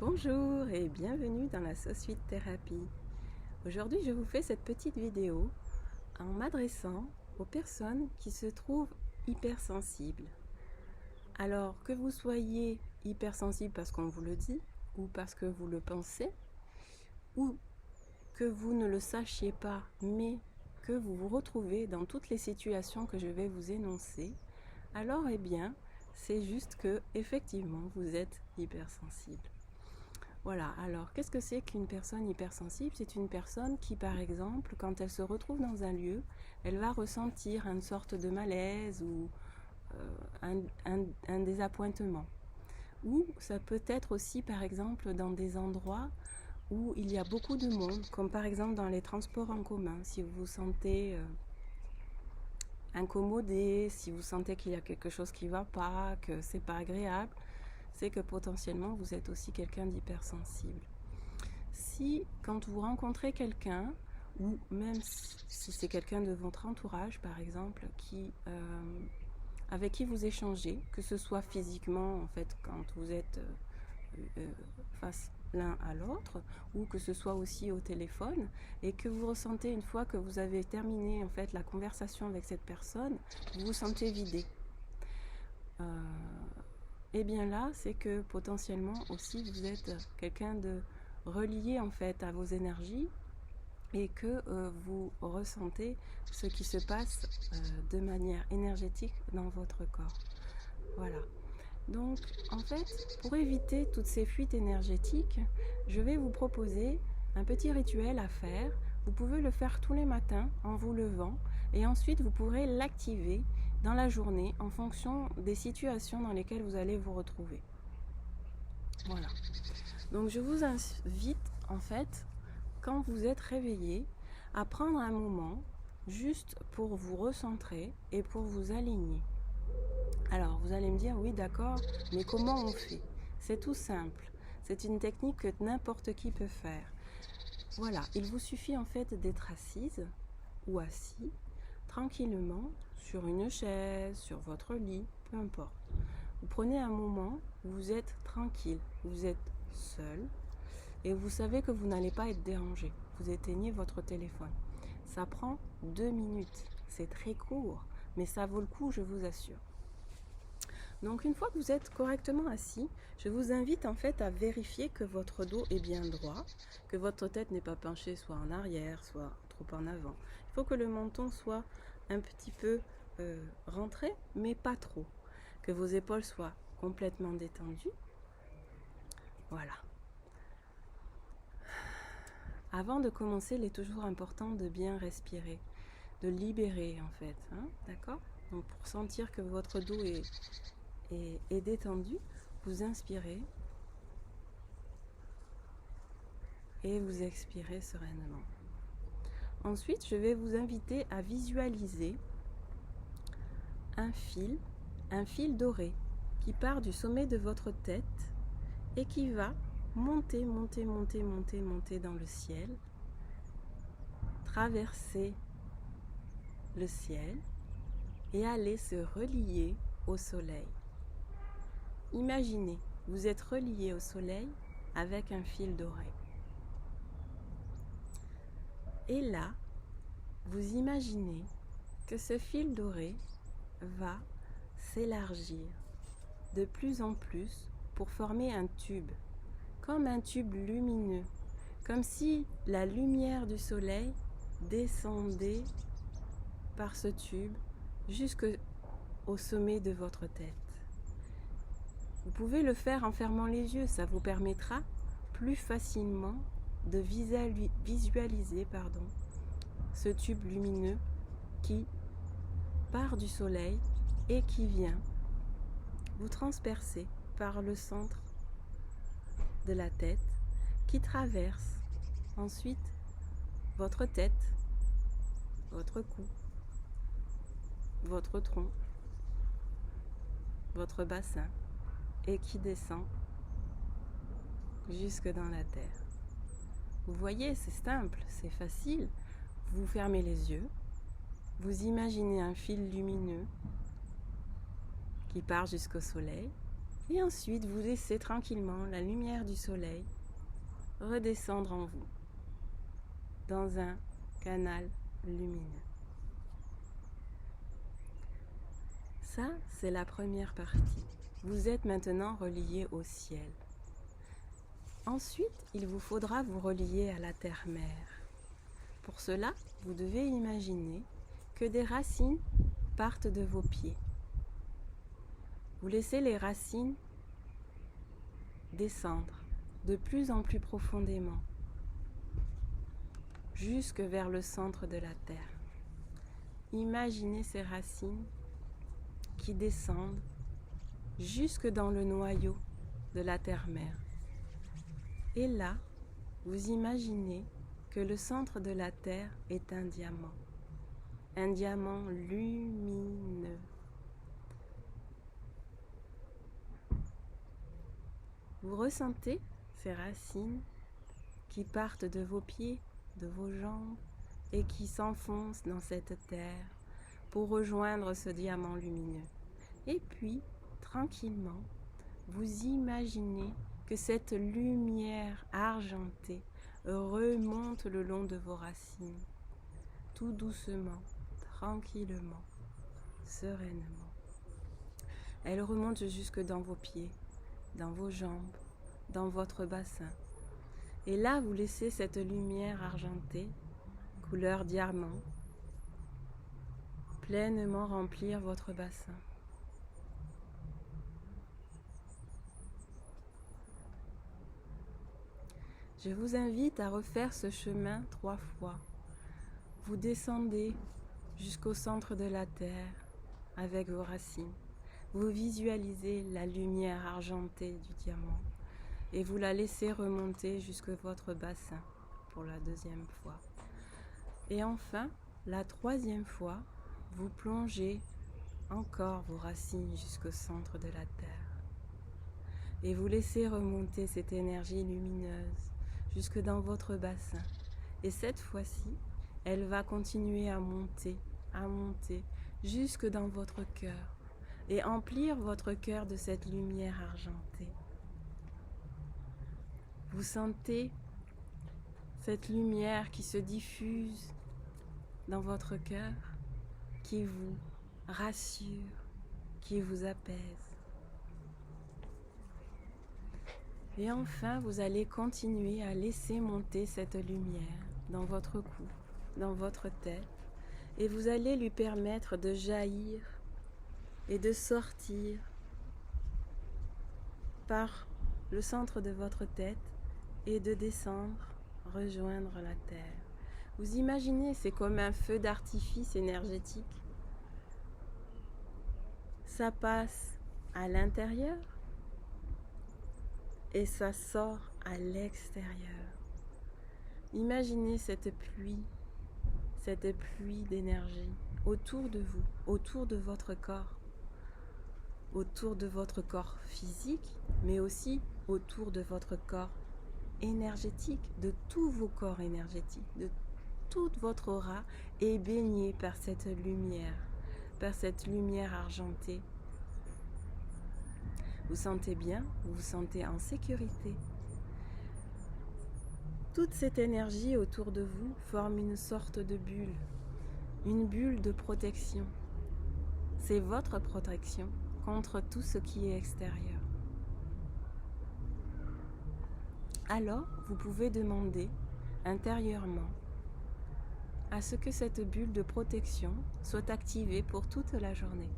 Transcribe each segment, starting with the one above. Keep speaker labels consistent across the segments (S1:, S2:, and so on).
S1: Bonjour et bienvenue dans la SoSuite Thérapie. Aujourd'hui, je vous fais cette petite vidéo en m'adressant aux personnes qui se trouvent hypersensibles. Alors, que vous soyez hypersensible parce qu'on vous le dit, ou parce que vous le pensez, ou que vous ne le sachiez pas, mais que vous vous retrouvez dans toutes les situations que je vais vous énoncer, alors c'est juste que effectivement vous êtes hypersensible. Voilà, alors qu'est-ce que c'est qu'une personne hypersensible? C'est une personne qui, par exemple, quand elle se retrouve dans un lieu, elle va ressentir une sorte de malaise ou un désappointement. Ou ça peut être aussi, par exemple, dans des endroits où il y a beaucoup de monde, comme par exemple dans les transports en commun, si vous vous sentez incommodé, si vous sentez qu'il y a quelque chose qui ne va pas, que c'est pas agréable, c'est que potentiellement vous êtes aussi quelqu'un d'hypersensible. Si quand vous rencontrez quelqu'un, ou même si c'est quelqu'un de votre entourage par exemple, avec qui vous échangez, que ce soit physiquement en fait quand vous êtes face l'un à l'autre, ou que ce soit aussi au téléphone, et que vous ressentez une fois que vous avez terminé en fait la conversation avec cette personne, vous vous sentez vidé. Et bien là, c'est que potentiellement aussi vous êtes quelqu'un de relié en fait à vos énergies et que vous ressentez ce qui se passe de manière énergétique dans votre corps. Voilà. Donc en fait, pour éviter toutes ces fuites énergétiques, je vais vous proposer un petit rituel à faire. Vous pouvez le faire tous les matins en vous levant et ensuite vous pourrez l'activer dans la journée en fonction des situations dans lesquelles vous allez vous retrouver. Voilà. Donc je vous invite en fait, quand vous êtes réveillé, à prendre un moment juste pour vous recentrer et pour vous aligner. Alors vous allez me dire, oui d'accord, mais comment on fait? C'est tout simple. C'est une technique que n'importe qui peut faire. Voilà, il vous suffit en fait d'être assise ou assis tranquillement sur une chaise, sur votre lit, peu importe. Vous prenez un moment où vous êtes tranquille, vous êtes seul et vous savez que vous n'allez pas être dérangé. Vous éteignez votre téléphone. Ça prend 2 minutes. C'est très court, mais ça vaut le coup, je vous assure. Donc une fois que vous êtes correctement assis, je vous invite en fait à vérifier que votre dos est bien droit, que votre tête n'est pas penchée soit en arrière, soit trop en avant. Il faut que le menton soit un petit peu rentré, mais pas trop. Que vos épaules soient complètement détendues. Voilà. Avant de commencer, il est toujours important de bien respirer, de libérer en fait, hein, d'accord? Donc pour sentir que votre dos est détendu, vous inspirez et vous expirez sereinement. Ensuite, je vais vous inviter à visualiser un fil doré qui part du sommet de votre tête et qui va monter, monter, monter, monter, monter dans le ciel, traverser le ciel et aller se relier au soleil. Imaginez, vous êtes relié au soleil avec un fil doré. Et là, vous imaginez que ce fil doré va s'élargir de plus en plus pour former un tube, comme un tube lumineux, comme si la lumière du soleil descendait par ce tube jusqu'au sommet de votre tête. Vous pouvez le faire en fermant les yeux, ça vous permettra plus facilement de visualiser ce tube lumineux qui part du soleil et qui vient vous transpercer par le centre de la tête, qui traverse ensuite votre tête, votre cou, votre tronc, votre bassin et qui descend jusque dans la terre. Vous voyez, c'est simple, c'est facile. Vous fermez les yeux, vous imaginez un fil lumineux qui part jusqu'au soleil Et ensuite, vous laissez tranquillement la lumière du soleil redescendre en vous, dans un canal lumineux. Ça, c'est la première partie. Vous êtes maintenant relié au ciel. Ensuite, il vous faudra vous relier à la terre-mère. Pour cela, vous devez imaginer que des racines partent de vos pieds. Vous laissez les racines descendre de plus en plus profondément, jusque vers le centre de la terre. Imaginez ces racines qui descendent jusque dans le noyau de la terre-mère. Et là, vous imaginez que le centre de la terre est un diamant lumineux. Vous ressentez ces racines qui partent de vos pieds, de vos jambes et qui s'enfoncent dans cette terre pour rejoindre ce diamant lumineux. Et puis, tranquillement, vous imaginez que cette lumière argentée remonte le long de vos racines, tout doucement, tranquillement, sereinement. Elle remonte jusque dans vos pieds, dans vos jambes, dans votre bassin. Et là, vous laissez cette lumière argentée, couleur diamant, pleinement remplir votre bassin. Je vous invite à refaire ce chemin 3 fois. Vous descendez jusqu'au centre de la terre avec vos racines. Vous visualisez la lumière argentée du diamant et vous la laissez remonter jusque votre bassin pour la 2e fois. Et enfin, la 3e fois, vous plongez encore vos racines jusqu'au centre de la terre. Et vous laissez remonter cette énergie lumineuse jusque dans votre bassin. Et cette fois-ci, elle va continuer à monter, jusque dans votre cœur et emplir votre cœur de cette lumière argentée. Vous sentez cette lumière qui se diffuse dans votre cœur, qui vous rassure, qui vous apaise. Et enfin, vous allez continuer à laisser monter cette lumière dans votre cou, dans votre tête, et vous allez lui permettre de jaillir et de sortir par le centre de votre tête et de descendre, rejoindre la terre. Vous imaginez, c'est comme un feu d'artifice énergétique. Ça passe à l'intérieur et ça sort à l'extérieur. Imaginez cette pluie d'énergie autour de vous, autour de votre corps physique, mais aussi autour de votre corps énergétique, de tous vos corps énergétiques, de toute votre aura est baignée par cette lumière argentée. Vous sentez bien, vous vous sentez en sécurité. Toute cette énergie autour de vous forme une sorte de bulle, une bulle de protection. C'est votre protection contre tout ce qui est extérieur. Alors, vous pouvez demander intérieurement à ce que cette bulle de protection soit activée pour toute la journée.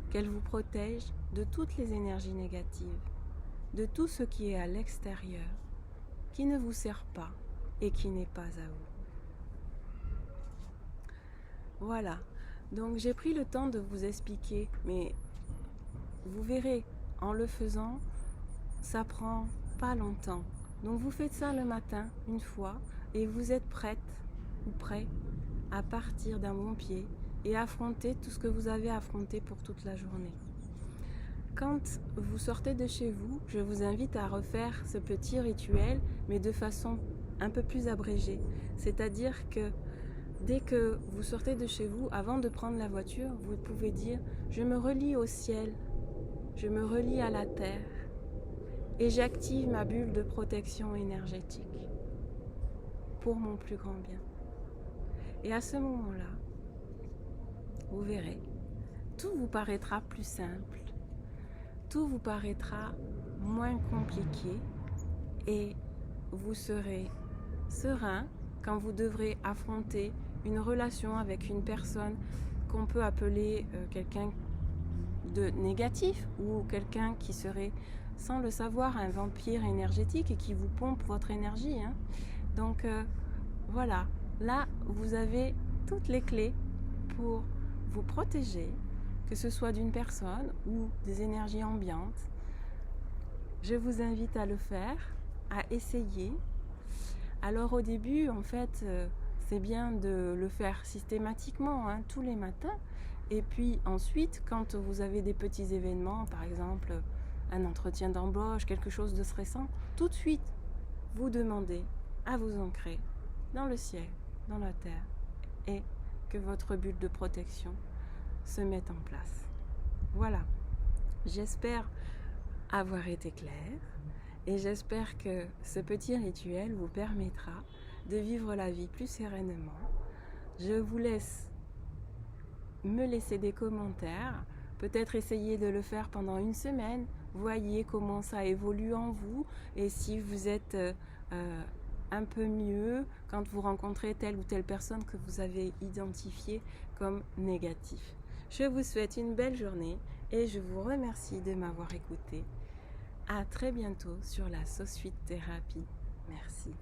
S1: Qu'elle vous protège de toutes les énergies négatives, de tout ce qui est à l'extérieur, qui ne vous sert pas et qui n'est pas à vous. Voilà, donc j'ai pris le temps de vous expliquer, mais vous verrez, en le faisant, ça prend pas longtemps. Donc vous faites ça le matin, une fois, et vous êtes prête ou prêt à partir d'un bon pied et affronter tout ce que vous avez affronté pour toute la journée. Quand vous sortez de chez vous, je vous invite à refaire ce petit rituel, mais de façon un peu plus abrégée. C'est-à-dire que dès que vous sortez de chez vous, avant de prendre la voiture, vous pouvez dire « Je me relie au ciel, je me relie à la terre et j'active ma bulle de protection énergétique pour mon plus grand bien. Et à ce moment-là, vous verrez, tout vous paraîtra plus simple, tout vous paraîtra moins compliqué et vous serez serein quand vous devrez affronter une relation avec une personne qu'on peut appeler quelqu'un de négatif ou quelqu'un qui serait, sans le savoir, un vampire énergétique et qui vous pompe votre énergie. Donc voilà, là vous avez toutes les clés pour vous protéger, que ce soit d'une personne ou des énergies ambiantes. Je vous invite à le faire, à essayer. Alors au début, en fait, c'est bien de le faire systématiquement, tous les matins. Et puis ensuite, quand vous avez des petits événements, par exemple un entretien d'embauche, quelque chose de stressant, tout de suite, vous demandez à vous ancrer dans le ciel, dans la terre, et que votre bulle de protection se mette en place. Voilà, j'espère avoir été claire et j'espère que ce petit rituel vous permettra de vivre la vie plus sereinement. Je vous laisse me laisser des commentaires, peut-être essayer de le faire pendant une semaine, voyez comment ça évolue en vous et si vous êtes un peu mieux quand vous rencontrez telle ou telle personne que vous avez identifiée comme négative. Je vous souhaite une belle journée et je vous remercie de m'avoir écouté. À très bientôt sur la SoSuite Thérapie. Merci.